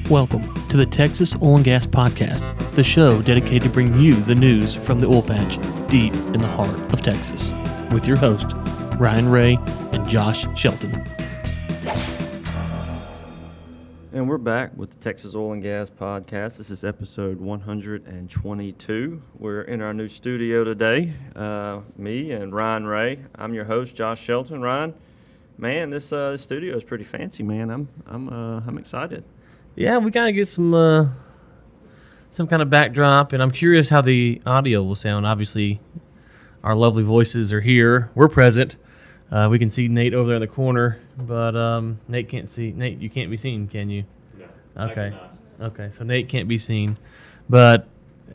Welcome to the Texas Oil and Gas Podcast, the show dedicated to bring you the news from the oil patch deep in the heart of Texas, with your hosts, Ryan Ray and Josh Shelton. And we're back with the Texas Oil and Gas Podcast. This is episode 122. We're in our new studio today, me and Ryan Ray. I'm your host, Josh Shelton. Ryan, man, this studio is pretty fancy, man. I'm excited. Yeah, we gotta get some kind of backdrop, and I'm curious how the audio will sound. Obviously, our lovely voices are here. We're present. We can see Nate over there in the corner, but Nate can't see. Nate, you can't be seen, can you? No, okay. I cannot. Okay, so Nate can't be seen, but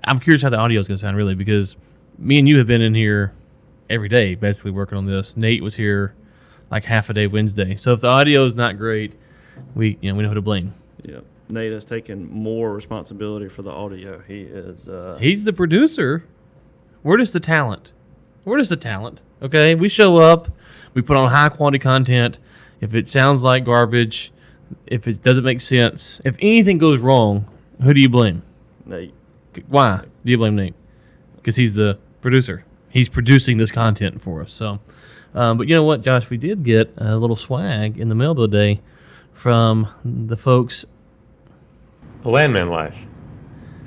I'm curious how the audio is going to sound, really, because me and you have been in here every day, basically working on this. Nate was here like half a day Wednesday, so if the audio is not great, we know who to blame. Yep. Nate has taken more responsibility for the audio. He's the producer. We're just the talent. Okay, we show up. We put on high-quality content. If it sounds like garbage, if it doesn't make sense, if anything goes wrong, who do you blame? Nate. Why do you blame Nate? Because he's the producer. He's producing this content for us. So, but you know what, Josh? We did get a little swag in the mail today from the folks. The Landman Life.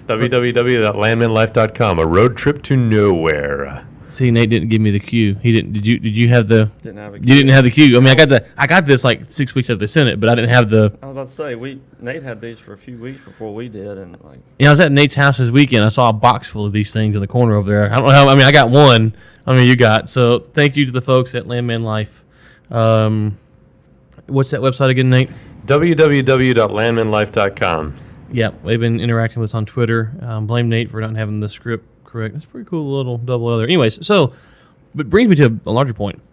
www.landmanlife.com. A road trip to nowhere. See, Nate didn't give me the cue. He didn't. Did you have the? Didn't have a cue. You didn't have the cue. I mean, I got this like 6 weeks after they sent it, but I didn't have the. I was about to say Nate had these for a few weeks before we did, and like. I was at Nate's house this weekend. I saw a box full of these things in the corner over there. I don't know how. I mean, I got one. I mean, you got. So thank you to the folks at Landman Life. What's that website again, Nate? www.landmanlife.com. Yeah, they've been interacting with us on Twitter. Blame Nate for not having the script correct. That's a pretty cool little double L there. Anyways, so it brings me to a larger point.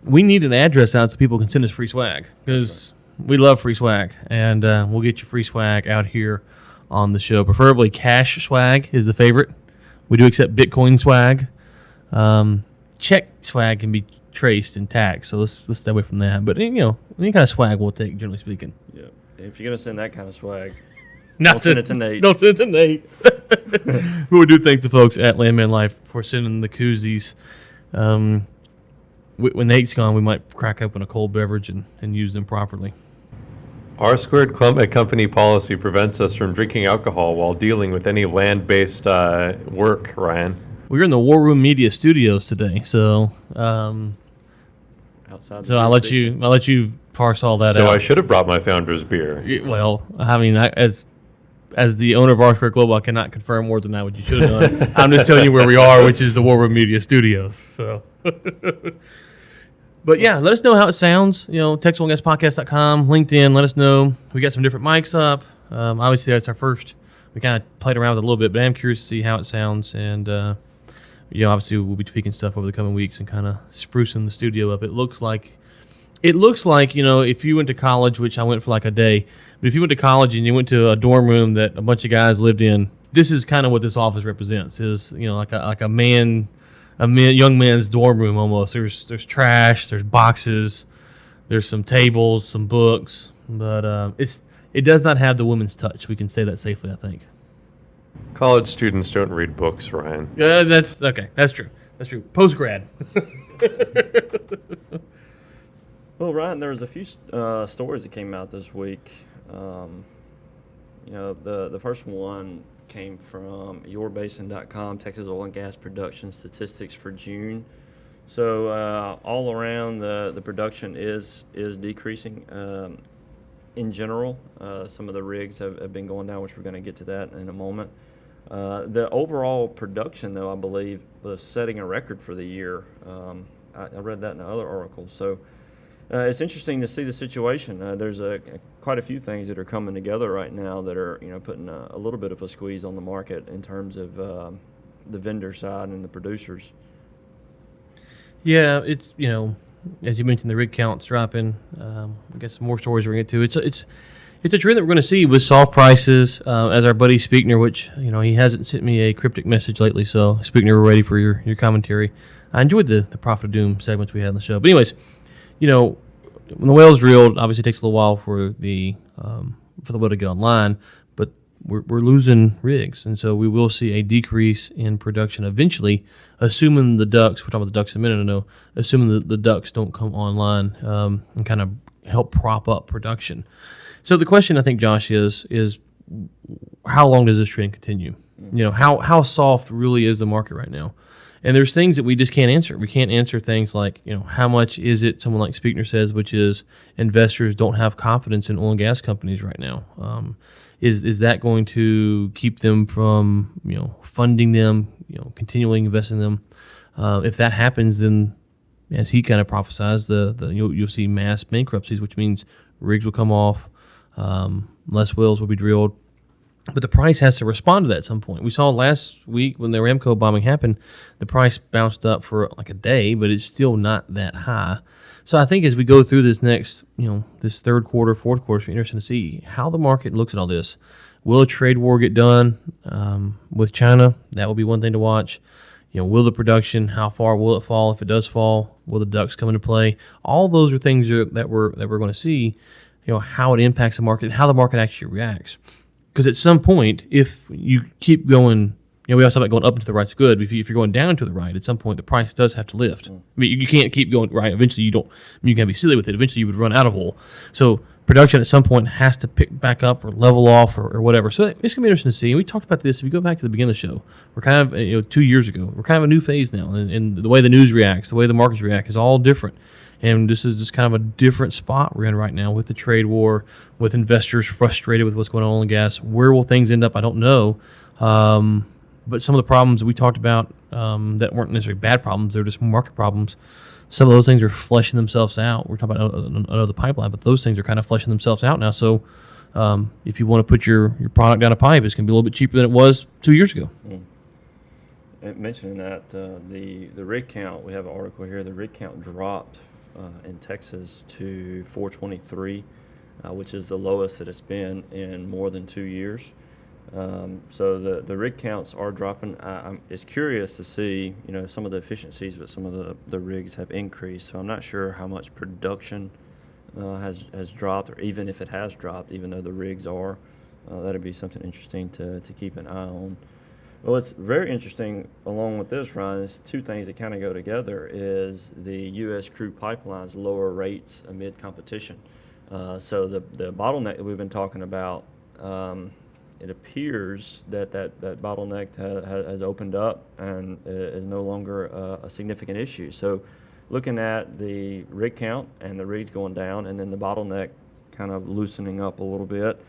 We need an address out so people can send us free swag because we love free swag, and we'll get you free swag out here on the show. Preferably cash swag is the favorite. We do accept Bitcoin swag. Check swag can be traced and taxed, so let's stay away from that. But any kind of swag we'll take, generally speaking. Yeah. If you're gonna send that kind of swag. Don't send it to Nate. Don't send it to Nate. But we do thank the folks at Landman Life for sending the koozies. When Nate's gone, we might crack open a cold beverage and use them properly. R-squared company policy prevents us from drinking alcohol while dealing with any land-based work, Ryan. We're in the War Room Media Studios today, so Outside. So I'll let you parse all that out. So I should have brought my Founder's beer. Well, I mean, as the owner of R-Squared Global, I cannot confirm more than that what you should have done. I'm just telling you where we are, which is the War Room Media Studios. So, but yeah, let us know how it sounds. TexasOilandGasPodcast.com, LinkedIn. Let us know. We got some different mics up. Obviously, that's our first. We kind of played around with it a little bit, but I'm curious to see how it sounds. And obviously, we'll be tweaking stuff over the coming weeks and kind of sprucing the studio up. It looks like if you went to college, which I went for like a day, but if you went to college and you went to a dorm room that a bunch of guys lived in, this is kind of what this office represents. Is like a young man's dorm room almost. There's trash, there's boxes, there's some tables, some books, but it does not have the women's touch. We can say that safely, I think. College students don't read books, Ryan. Yeah, that's okay. That's true. Post grad. Well, Ryan, there was a few stories that came out this week. The first one came from yourbasin.com, Texas Oil and Gas Production Statistics for June. So all around, the production is decreasing in general. Some of the rigs have been going down, which we're going to get to that in a moment. The overall production, though, I believe, was setting a record for the year. I read that in another article. So it's interesting to see the situation. There's quite a few things that are coming together right now that are putting a little bit of a squeeze on the market in terms of the vendor side and the producers. Yeah, it's as you mentioned, the rig count's dropping. I got some more stories we're going to get to. It's a trend that we're going to see with soft prices. As our buddy Speakner, which he hasn't sent me a cryptic message lately, so Speakner, we're ready for your commentary. I enjoyed the Prophet of Doom segments we had on the show. But anyways, when the well's drilled, obviously it takes a little while for the for the well to get online, but we're losing rigs, and so we will see a decrease in production eventually, assuming the DUCs. We'll talk about the DUCs in a minute. I know, assuming the DUCs don't come online and kind of help prop up production. So the question I think, Josh, is how long does this trend continue? You know, how soft really is the market right now? And there's things that we just can't answer. We can't answer things like, you know, how much is it, someone like Speakner says, which is investors don't have confidence in oil and gas companies right now. Is that going to keep them from, you know, funding them, you know, continually investing in them? If that happens, then as he kind of prophesies, you'll see mass bankruptcies, which means rigs will come off, less wells will be drilled. But the price has to respond to that at some point. We saw last week when the Aramco bombing happened, the price bounced up for like a day, but it's still not that high. So I think as we go through this next, you know, this third quarter, fourth quarter, it's be interesting to see how the market looks at all this. Will a trade war get done with China? That will be one thing to watch. You know, will the production, how far will it fall? If it does fall, will the DUCs come into play? All those are things that we're going to see, you know, how it impacts the market and how the market actually reacts. Because at some point, if you keep going, you know, we always talk about going up and to the right's good. But if you're going down to the right, at some point the price does have to lift. I mean, you can't keep going right. Eventually, you can't be silly with it. Eventually, you would run out of oil. So production at some point has to pick back up or level off or whatever. So it's gonna be interesting to see. And we talked about this. If you go back to the beginning of the show, we're kind of 2 years ago. We're kind of a new phase now, and the way the news reacts, the way the markets react, is all different. And this is just kind of a different spot we're in right now with the trade war, with investors frustrated with what's going on in oil and gas. Where will things end up? I don't know. But some of the problems that we talked about that weren't necessarily bad problems, they're just market problems. Some of those things are fleshing themselves out. We're talking about another pipeline, but those things are kind of fleshing themselves out now. So if you want to put your product down a pipe, it's going to be a little bit cheaper than it was 2 years ago. Mentioning that, the rig count, we have an article here, the rig count dropped in Texas to 423, which is the lowest that it's been in more than 2 years. So the rig counts are dropping. It's curious to see, you know, some of the efficiencies, but some of the rigs have increased. So I'm not sure how much production has dropped, or even if it has dropped, even though the rigs are. That'd be something interesting to keep an eye on. Well, what's very interesting along with this, Ryan, is two things that kind of go together, is the U.S. crude pipelines lower rates amid competition. So the bottleneck that we've been talking about, it appears that bottleneck has opened up and is no longer a significant issue. So looking at the rig count and the rigs going down, and then the bottleneck kind of loosening up a little bit,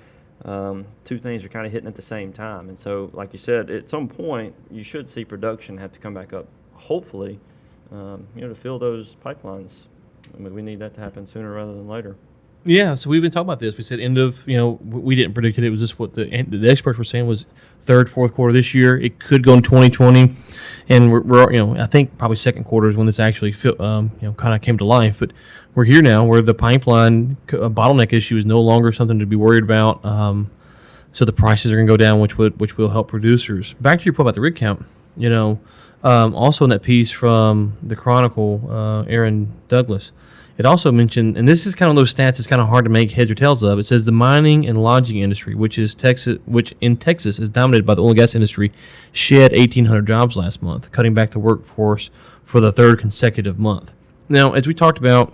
two things are kind of hitting at the same time. And so, like you said, at some point you should see production have to come back up, hopefully, to fill those pipelines. I mean, we need that to happen sooner rather than later. Yeah, so we've been talking about this. We said we didn't predict it. It was just what the experts were saying was third, fourth quarter this year. It could go in 2020, and we're I think probably second quarter is when this actually kind of came to life. But we're here now, where the pipeline bottleneck issue is no longer something to be worried about. So the prices are going to go down, which will help producers. Back to your point about the rig count. Also in that piece from the Chronicle, Aaron Douglas. It also mentioned, and this is kind of those stats that's kind of hard to make heads or tails of. It says the mining and lodging industry, which in Texas is dominated by the oil and gas industry, shed 1,800 jobs last month, cutting back the workforce for the third consecutive month. Now, as we talked about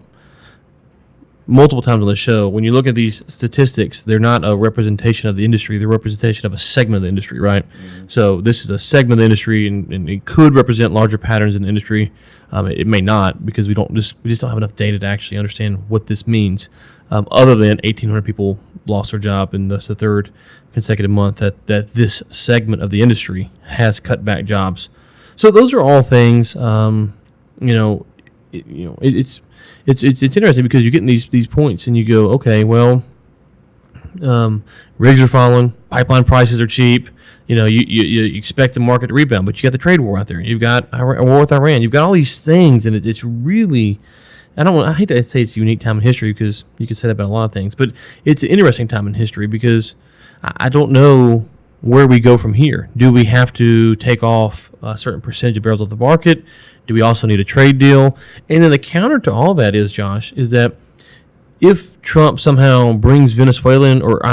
multiple times on the show, when you look at these statistics, they're not a representation of the industry. They're a representation of a segment of the industry, right? Mm-hmm. So this is a segment of the industry, and it could represent larger patterns in the industry. It may not, because we just don't have enough data to actually understand what this means. Other than 1,800 people lost their job in the third consecutive month that this segment of the industry has cut back jobs. So those are all things. It's interesting because you're getting these points and you go, okay, well, rigs are falling, pipeline prices are cheap. You expect the market to rebound, but you got the trade war out there. You've got a war with Iran. You've got all these things, and it's really, I hate to say it's a unique time in history, because you could say that about a lot of things, but it's an interesting time in history because I don't know where we go from here. Do we have to take off a certain percentage of barrels off the market? Do we also need a trade deal? And then the counter to all that is, Josh, is that if Trump somehow brings Venezuelan or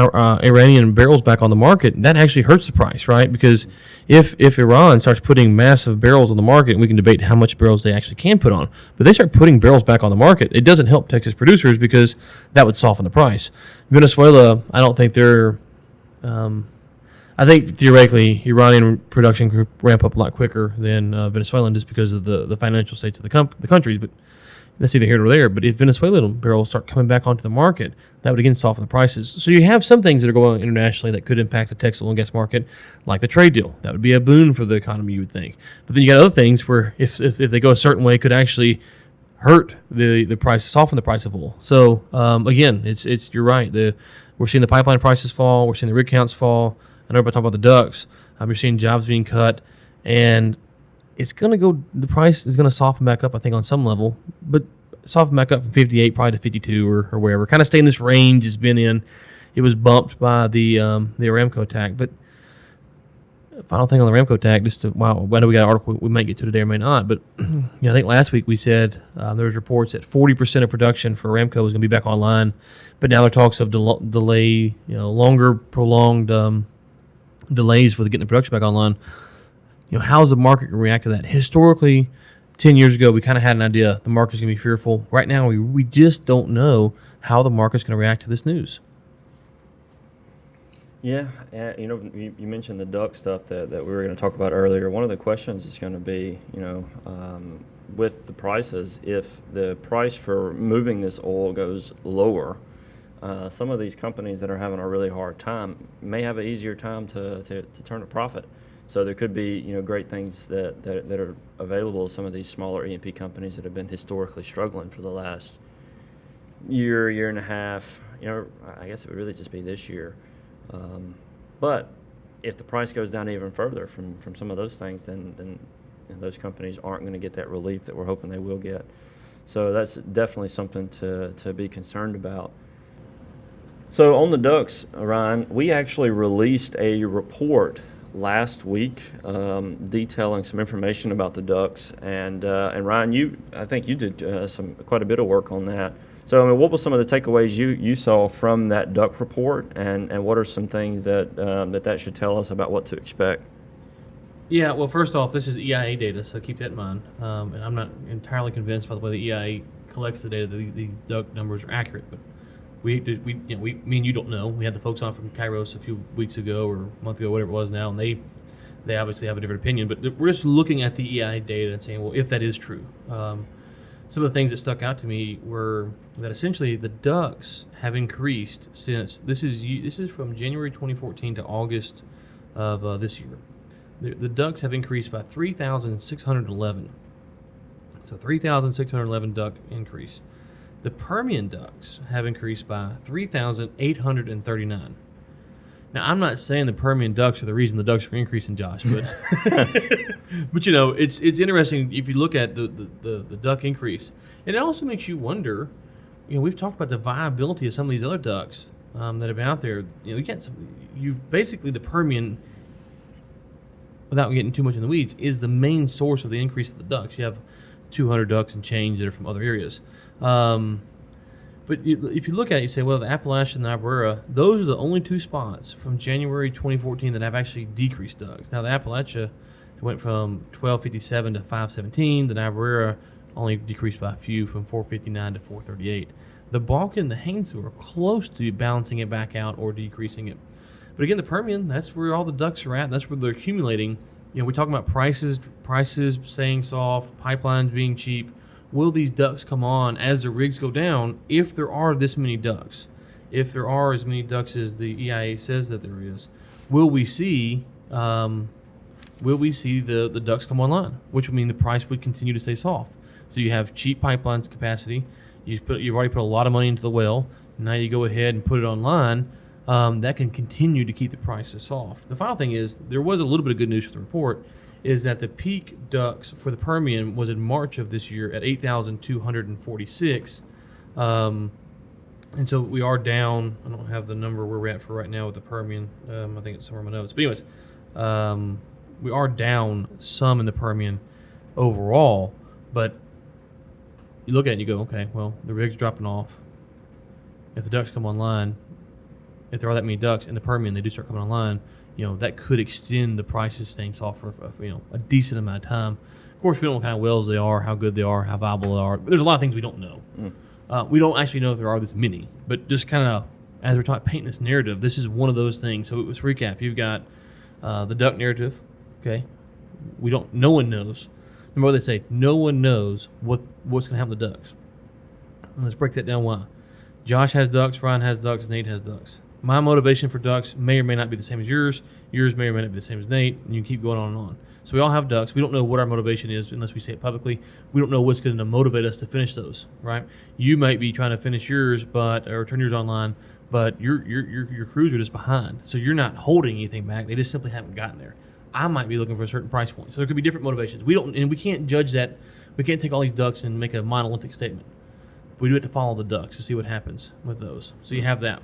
Iranian barrels back on the market, that actually hurts the price, right? Because if Iran starts putting massive barrels on the market, and we can debate how much barrels they actually can put on, but they start putting barrels back on the market, it doesn't help Texas producers because that would soften the price. Venezuela, I don't think they're I think theoretically Iranian production could ramp up a lot quicker than Venezuelan just because of the financial states of the countries, but that's either here or there. But if Venezuelan barrels start coming back onto the market, that would again soften the prices. So you have some things that are going on internationally that could impact the Texas oil and gas market, like the trade deal. That would be a boon for the economy, you would think. But then you got other things where if they go a certain way, it could actually hurt the price, soften the price of oil. So again, it's you're right. We're seeing the pipeline prices fall. We're seeing the rig counts fall. I know everybody talk about the DUCs. You're seeing jobs being cut, and it's going to go. The price is going to soften back up, I think, on some level, but soften back up from 58 probably to 52 or wherever. Kind of stay in this range it's been in. It was bumped by the Aramco attack, but final thing on the Aramco attack. Whether we got an article we might get to today or may not, but I think last week we said there was reports that 40% of production for Aramco was going to be back online, but now there are talks of delay, longer prolonged delays with getting the production back online. How's the market going to react to that? Historically, 10 years ago, we kind of had an idea the market's going to be fearful. Right now, we just don't know how the market's going to react to this news. Yeah, you mentioned the DUC stuff that we were going to talk about earlier. One of the questions is going to be, with the prices, if the price for moving this oil goes lower, some of these companies that are having a really hard time may have an easier time to turn a profit. So there could be great things that are available to some of these smaller E&P companies that have been historically struggling for the last year and a half. I guess it would really just be this year. But if the price goes down even further from some of those things, then those companies aren't going to get that relief that we're hoping they will get. So that's definitely something to be concerned about. So on the DUCs, Ryan, we actually released a report last week detailing some information about the DUCs, and Ryan, I think you did quite a bit of work on that. So what were some of the takeaways you saw from that DUC report, and what are some things that should tell us about what to expect? Yeah, well, first off, this is EIA data, so keep that in mind. And I'm not entirely convinced by the way the EIA collects the data that these DUC numbers are accurate, but me and you don't know. We had the folks on from Kairos a few weeks ago or a month ago, whatever it was now, and they obviously have a different opinion. But we're just looking at the EIA data and saying, well, if that is true. Some of the things that stuck out to me were that essentially the DUCs have increased since this is from January 2014 to August of this year. The DUCs have increased by 3,611. So 3,611 DUC increase. The Permian DUCs have increased by 3,839. Now, I'm not saying the Permian DUCs are the reason the DUCs are increasing, Josh, but but it's interesting if you look at the DUC increase, and it also makes you wonder. We've talked about the viability of some of these other DUCs that have been out there. You basically the Permian, without getting too much in the weeds, is the main source of the increase of the DUCs. You have 200 DUCs and change that are from other areas. But if you look at it, you say, well, the Appalachian and the Niobrara, those are the only two spots from January 2014 that have actually decreased DUCs. Now, the Appalachia went from 1257 to 517. The Niobrara only decreased by a few from 459 to 438. The Bakken and the Haynesville are close to balancing it back out or decreasing it. But again, the Permian, that's where all the DUCs are at. That's where they're accumulating. We're talking about prices staying soft, pipelines being cheap. Will these DUCs come on as the rigs go down if there are this many DUCs? If there are as many DUCs as the EIA says that there is, will we see the DUCs come online, which would mean the price would continue to stay soft. So you have cheap pipelines capacity. You've already put a lot of money into the well. Now you go ahead and put it online. That can continue to keep the prices soft. The final thing is there was a little bit of good news for the report, is that the peak DUCs for the Permian was in March of this year at 8,246. And so we are down. I don't have the number where we're at for right now with the Permian. I think it's somewhere in my notes. But anyways, we are down some in the Permian overall. But you look at it and you go, okay, well, the rig's dropping off. if the DUCs come online, if there are that many DUCs in the Permian, they do start coming online, that could extend the prices staying soft for a decent amount of time. Of course, we don't know what kind of wells they are, how good they are, how viable they are. But there's a lot of things we don't know. We don't actually know if there are this many. But just kind of as we're painting this narrative, this is one of those things. So let's recap. You've got the DUC narrative. Okay, no one knows. Remember what they say, no one knows what's going to happen to the DUCs. And let's break that down why. Josh has DUCs, Ryan has DUCs, Nate has DUCs. My motivation for DUCs may or may not be the same as yours. Yours may or may not be the same as Nate, and you can keep going on and on. So we all have DUCs. We don't know what our motivation is unless we say it publicly. We don't know what's going to motivate us to finish those, right? You might be trying to finish yours, or turn yours online, but your crews are just behind. So you're not holding anything back. They just simply haven't gotten there. I might be looking for a certain price point. So there could be different motivations. We can't judge that. We can't take all these DUCs and make a monolithic statement. We do have to follow the DUCs to see what happens with those. So you have that.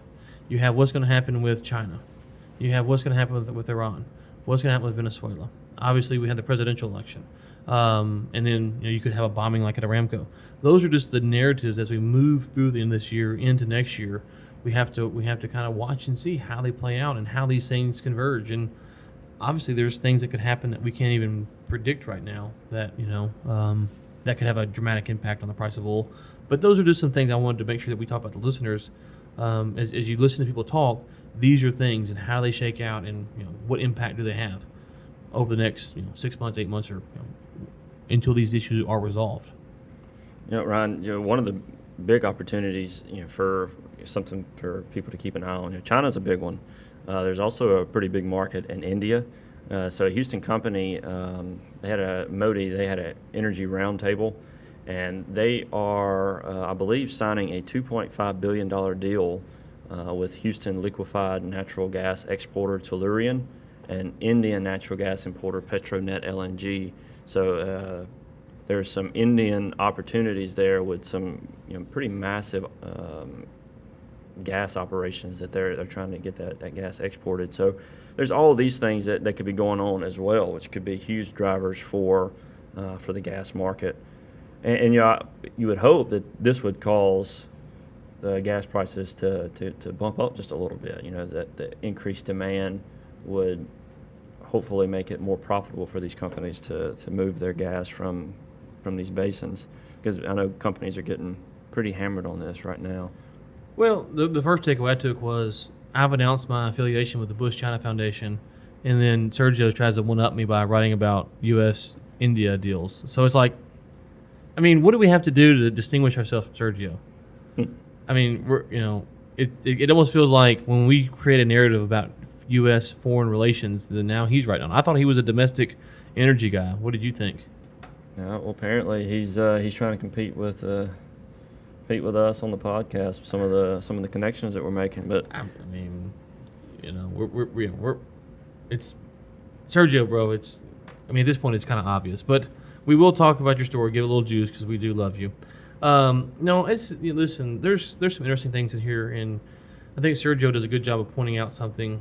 You have what's going to happen with China. You have what's going to happen with Iran. What's going to happen with Venezuela. Obviously, we had the presidential election. And then you could have a bombing like at Aramco. Those are just the narratives as we move through the end of this year into next year. We have to kind of watch and see how they play out and how these things converge. And obviously, there's things that could happen that we can't even predict right now that that could have a dramatic impact on the price of oil. But those are just some things I wanted to make sure that we talk about the listeners. As you listen to people talk, these are things and how they shake out, and what impact do they have over the next 6 months, 8 months, or until these issues are resolved. Ryan, one of the big opportunities for something for people to keep an eye on. China's a big one. There's also a pretty big market in India. So a Houston company, they had an energy roundtable, and they are, I believe, signing a $2.5 billion deal with Houston liquefied natural gas exporter Tellurian and Indian natural gas importer Petronet LNG. So there's some Indian opportunities there with some pretty massive gas operations that they're trying to get that gas exported. So there's all of these things that could be going on as well, which could be huge drivers for the gas market. And you would hope that this would cause the gas prices to bump up just a little bit. That the increased demand would hopefully make it more profitable for these companies to move their gas from these basins, because I know companies are getting pretty hammered on this right now. Well, the first takeaway I took was I've announced my affiliation with the Bush China Foundation, and then Sergio tries to one-up me by writing about U.S.-India deals. So it's like, what do we have to do to distinguish ourselves from Sergio? It almost feels like when we create a narrative about U.S. foreign relations, then now he's right on. I thought he was a domestic energy guy. What did you think? Well, apparently he's trying to compete with us on the podcast. Some of the connections that we're making, but we're it's Sergio, bro. It's at this point it's kind of obvious, but we will talk about your story, give it a little juice because we do love you. Listen, there's some interesting things in here, and I think Sergio does a good job of pointing out something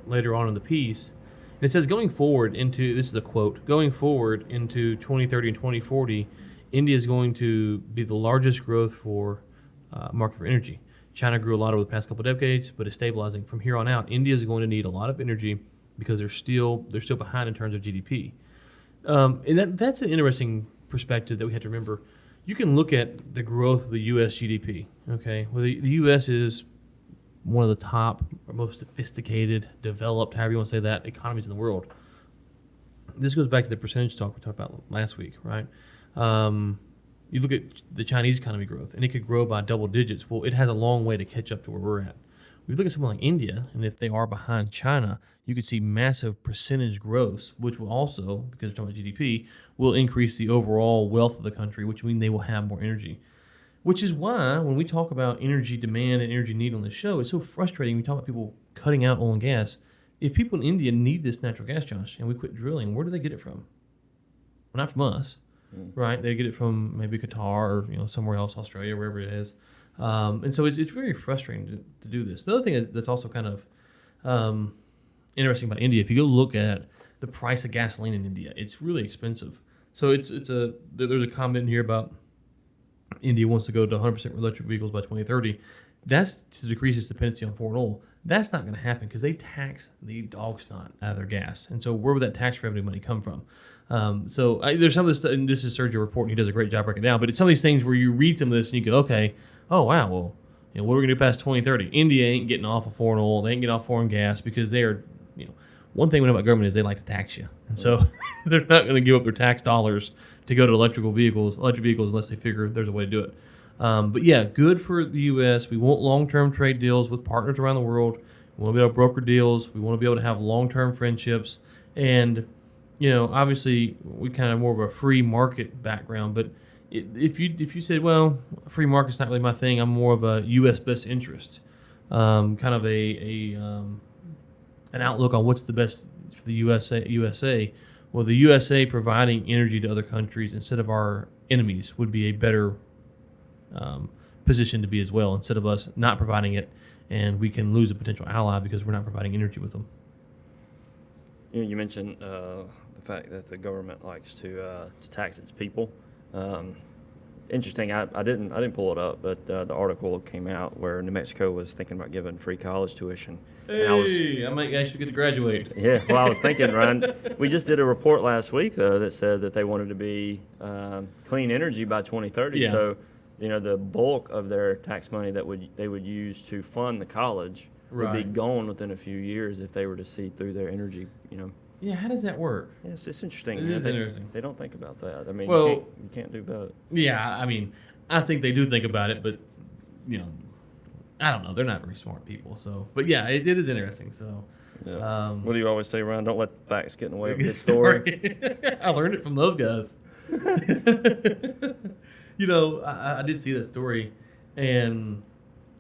later on in the piece. And it says, going forward into 2030 and 2040, India is going to be the largest growth for market for energy. China grew a lot over the past couple of decades, but is stabilizing. From here on out, India is going to need a lot of energy because they're still behind in terms of GDP. And that's an interesting perspective that we have to remember. You can look at the growth of the U.S. GDP. Okay, well, the U.S. is one of the top, or most sophisticated, developed, however you want to say that, economies in the world. This goes back to the percentage talk we talked about last week, right? You look at the Chinese economy growth, and it could grow by double digits. Well, it has a long way to catch up to where we're at. We look at something like India, and if they are behind China, you could see massive percentage growth, which will also, because we're talking about GDP, will increase the overall wealth of the country, which means they will have more energy. Which is why when we talk about energy demand and energy need on this show, it's so frustrating. We talk about people cutting out oil and gas. If people in India need this natural gas, Josh, and we quit drilling, where do they get it from? Well, not from us, right? They get it from maybe Qatar or somewhere else, Australia, wherever it is. And so it's very frustrating to do this. The other thing that's also kind of interesting about India, if you go look at the price of gasoline in India, it's really expensive. So there's a comment here about India wants to go to 100% electric vehicles by 2030. That's to decrease its dependency on foreign oil. That's not going to happen because they tax the dog snot out of their gas. And so where would that tax revenue money come from? There's some of this, and this is Sergio reporting. He does a great job breaking it down. But it's some of these things where you read some of this and you go, okay, oh, wow, well, what are we going to do past 2030? India ain't getting off of foreign oil. They ain't getting off foreign gas because they are, one thing we know about government is they like to tax you. And so they're not going to give up their tax dollars to go to electric vehicles unless they figure there's a way to do it. But yeah, good for the U.S. We want long-term trade deals with partners around the world. We want to be able to broker deals. We want to be able to have long-term friendships. And, obviously we kind of more of a free market background. But if you said, well, free market's not really my thing, I'm more of a U.S. best interest, kind of an outlook on what's the best for the USA. Well, the USA providing energy to other countries instead of our enemies would be a better position to be as well, instead of us not providing it, and we can lose a potential ally because we're not providing energy with them. You mentioned the fact that the government likes to tax its people. Interesting. I didn't pull it up, but the article came out where New Mexico was thinking about giving free college tuition. Hey, I might actually get to graduate. Yeah, well, I was thinking, Ryan, we just did a report last week, though, that said that they wanted to be clean energy by 2030. Yeah. So, the bulk of their tax money that they would use to fund the college would be Right. gone within a few years if they were to see through their energy, Yeah, how does that work? Yeah, it's interesting. It is interesting. They don't think about that. I mean, Well- you can't do both. Yeah, I mean, I think they do think about it, but I don't know. They're not very smart people. So, but yeah, it is interesting. So, Yeah. What do you always say, Ryan? Don't let the facts get in the way of a good story. I learned it from those guys. I did see that story, and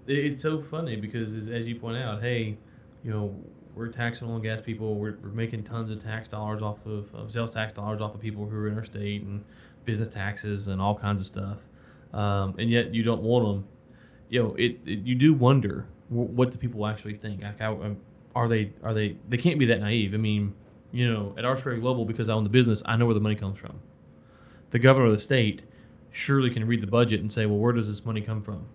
it's so funny because, as you point out, hey, we're taxing oil and gas people. We're making tons of tax dollars off of sales tax dollars off of people who are in our state, and business taxes and all kinds of stuff. And yet you don't want them. You do wonder what do people actually think. Like, are they? They can't be that naive. I mean, at our Square Global, because I own the business, I know where the money comes from. The governor of the state surely can read the budget and say, well, where does this money come from,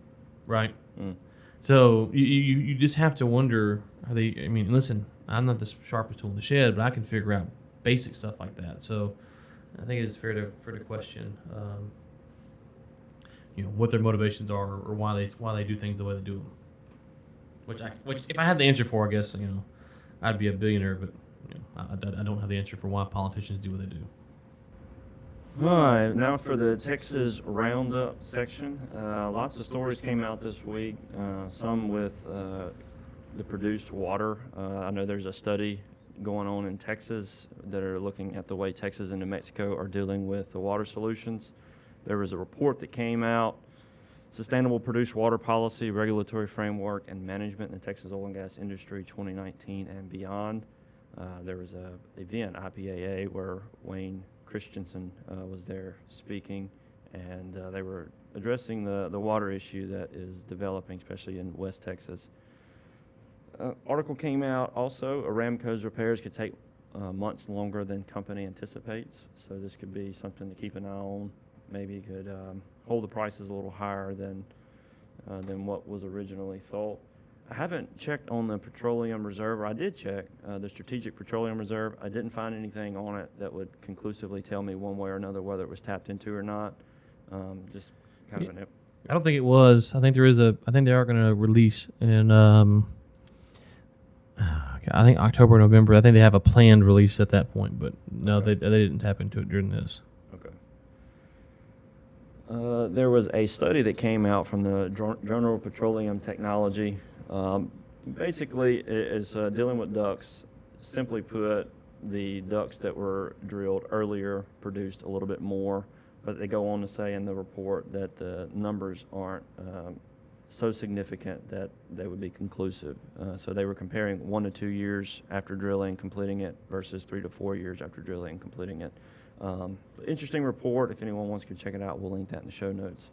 right? Mm. So you just have to wonder, are they? I mean, listen, I'm not the sharpest tool in the shed, but I can figure out basic stuff like that. So I think it's fair to question, what their motivations are, or why they do things the way they do them. Which if I had the answer for, I guess I'd be a billionaire. But I don't have the answer for why politicians do what they do. All right, now for the Texas Roundup section. Lots of stories came out this week, some with the produced water. I know there's a study going on in Texas that are looking at the way Texas and New Mexico are dealing with the water solutions. There was a report that came out, Sustainable Produced Water Policy, Regulatory Framework, and Management in the Texas Oil and Gas Industry 2019 and Beyond. There was an event, IPAA, where Wayne Christensen was there speaking, and they were addressing the water issue that is developing, especially in West Texas. Article came out also, Aramco's repairs could take months longer than company anticipates, so this could be something to keep an eye on. Maybe could hold the prices a little higher than what was originally thought. I haven't checked on the petroleum reserve, or I did check the Strategic Petroleum Reserve. I didn't find anything on it that would conclusively tell me one way or another whether it was tapped into or not. Just kind of I don't think it was. I think there is I think they are going to release in I think October or November. I think they have a planned release at that point, but no, Okay. they didn't tap into it during this. Okay. There was a study that came out from the Journal of Petroleum Technology. Basically, it's dealing with DUCs. Simply put, the DUCs that were drilled earlier produced a little bit more, but they go on to say in the report that the numbers aren't so significant that they would be conclusive. So they were comparing 1 to 2 years after drilling and completing it versus 3 to 4 years after drilling and completing it. Interesting report. If anyone wants to check it out, we'll link that in the show notes.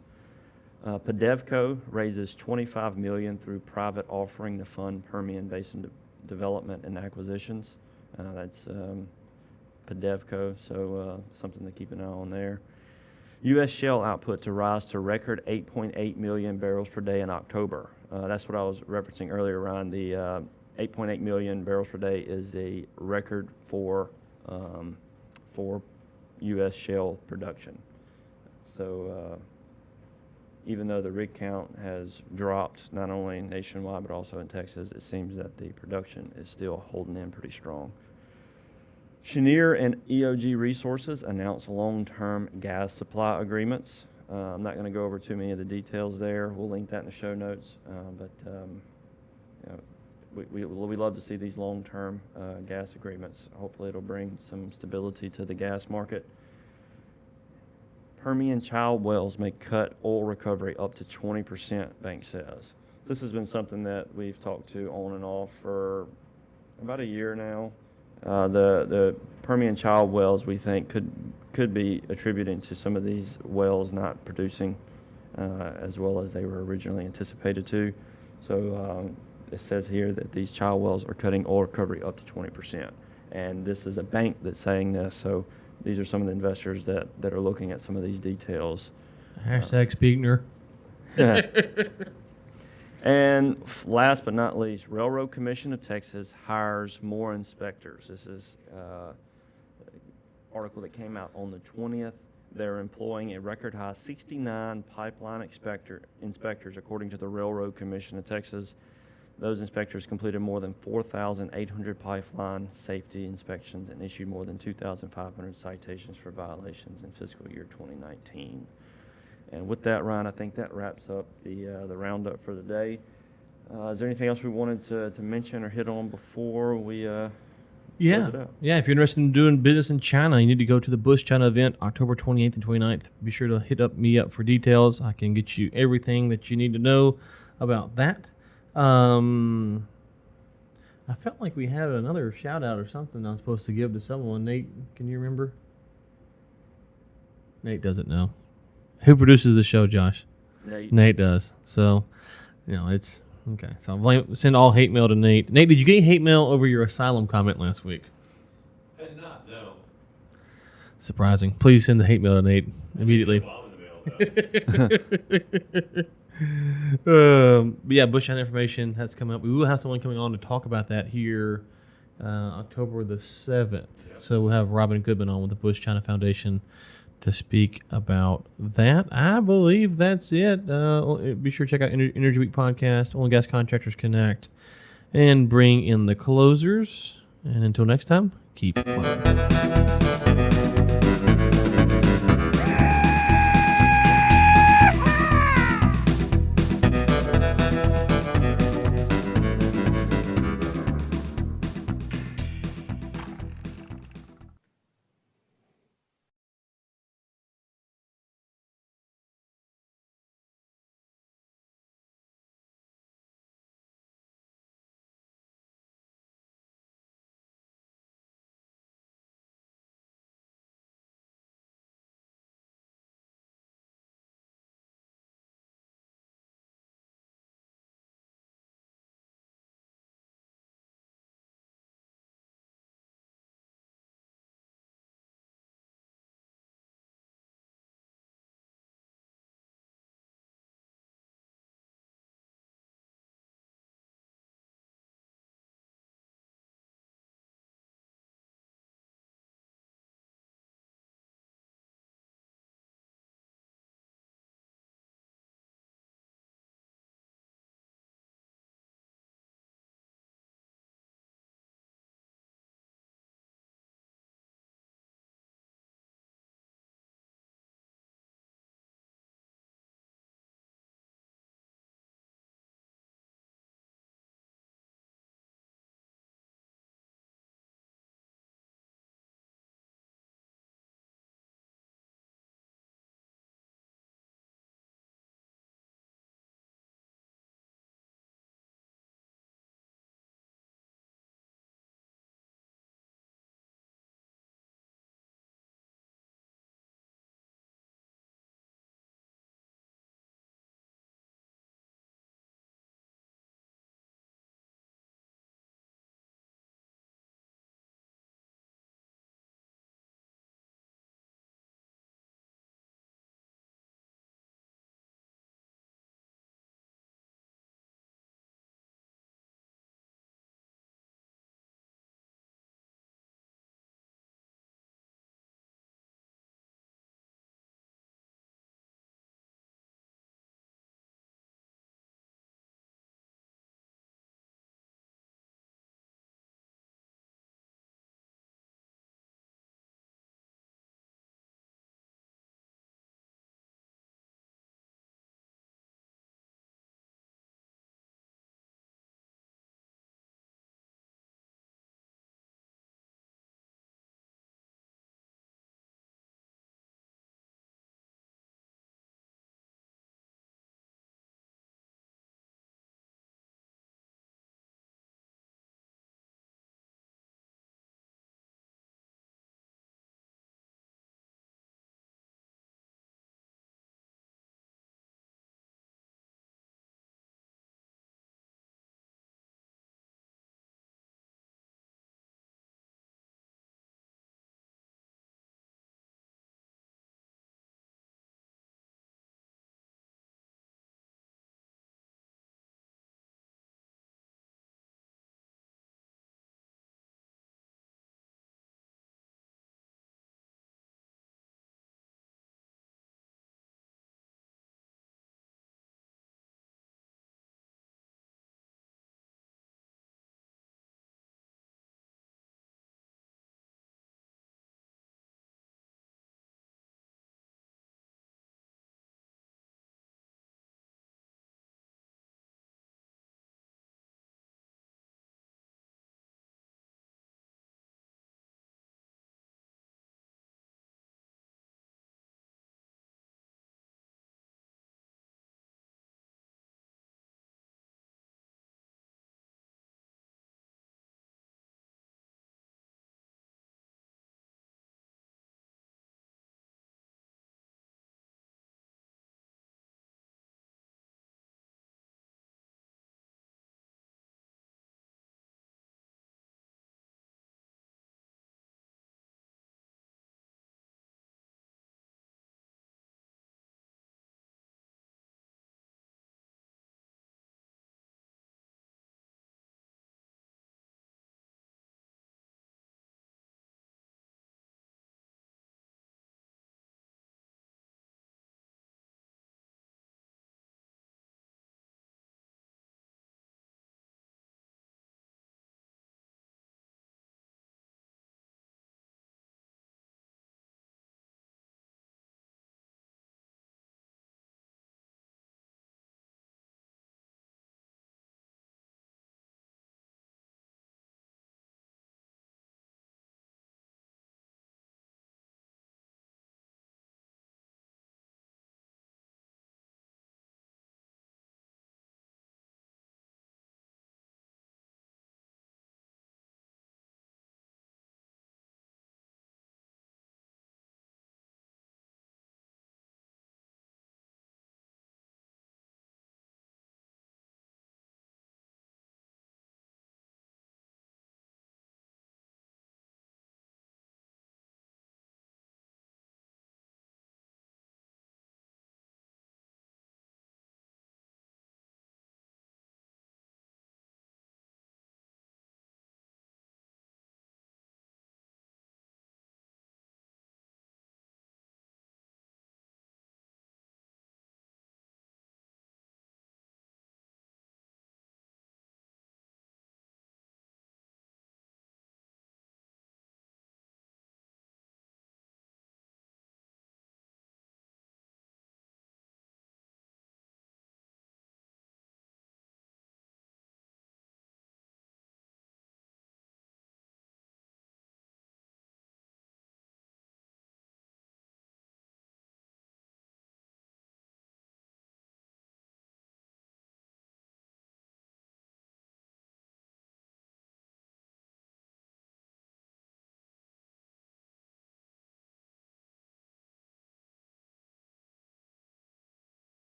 PEDEVCO raises $25 million through private offering to fund Permian Basin development and acquisitions. That's PEDEVCO, so something to keep an eye on there. U.S. shale output to rise to record 8.8 million barrels per day in October. That's what I was referencing earlier, Ryan. The 8.8 million barrels per day is the record for U.S. shale production. So even though the rig count has dropped not only nationwide but also in Texas, it seems that the production is still holding in pretty strong. Cheniere and EOG Resources announced long-term gas supply agreements. I'm not going to go over too many of the details there. We'll link that in the show notes. We love to see these long-term gas agreements. Hopefully it'll bring some stability to the gas market. Permian child wells may cut oil recovery up to 20%, bank says. This has been something that we've talked to on and off for about a year now. The Permian child wells, we think, could be attributing to some of these wells not producing as well as they were originally anticipated to. So it says here that these child wells are cutting oil recovery up to 20%. And this is a bank that's saying this, so these are some of the investors that are looking at some of these details. Hashtag Spiegner. And last but not least, Railroad Commission of Texas hires more inspectors. This is an article that came out on the 20th. They're employing a record high 69 pipeline inspectors, according to the Railroad Commission of Texas. Those inspectors completed more than 4,800 pipeline safety inspections and issued more than 2,500 citations for violations in fiscal year 2019. And with that, Ryan, I think that wraps up the roundup for the day. Is there anything else we wanted to mention or hit on before we close it out? Yeah, if you're interested in doing business in China, you need to go to the Bush China event, October 28th and 29th. Be sure to hit me up for details. I can get you everything that you need to know about that. I felt like we had another shout out or something I was supposed to give to someone. Nate, can you remember? Nate doesn't know. Who produces the show, Josh? Nate does. So, it's okay. So send all hate mail to Nate. Nate, did you get hate mail over your asylum comment last week? I did not, no. Surprising. Please send the hate mail to Nate immediately. But yeah, Bush China information that's coming up. We will have someone coming on to talk about that here October the 7th. Yep. So we'll have Robin Goodman on with the Bush China Foundation to speak about that. I believe that's it. Be sure to check out Energy Week podcast, Oil and Gas Contractors Connect, and bring in the closers. And until next time, keep it quiet.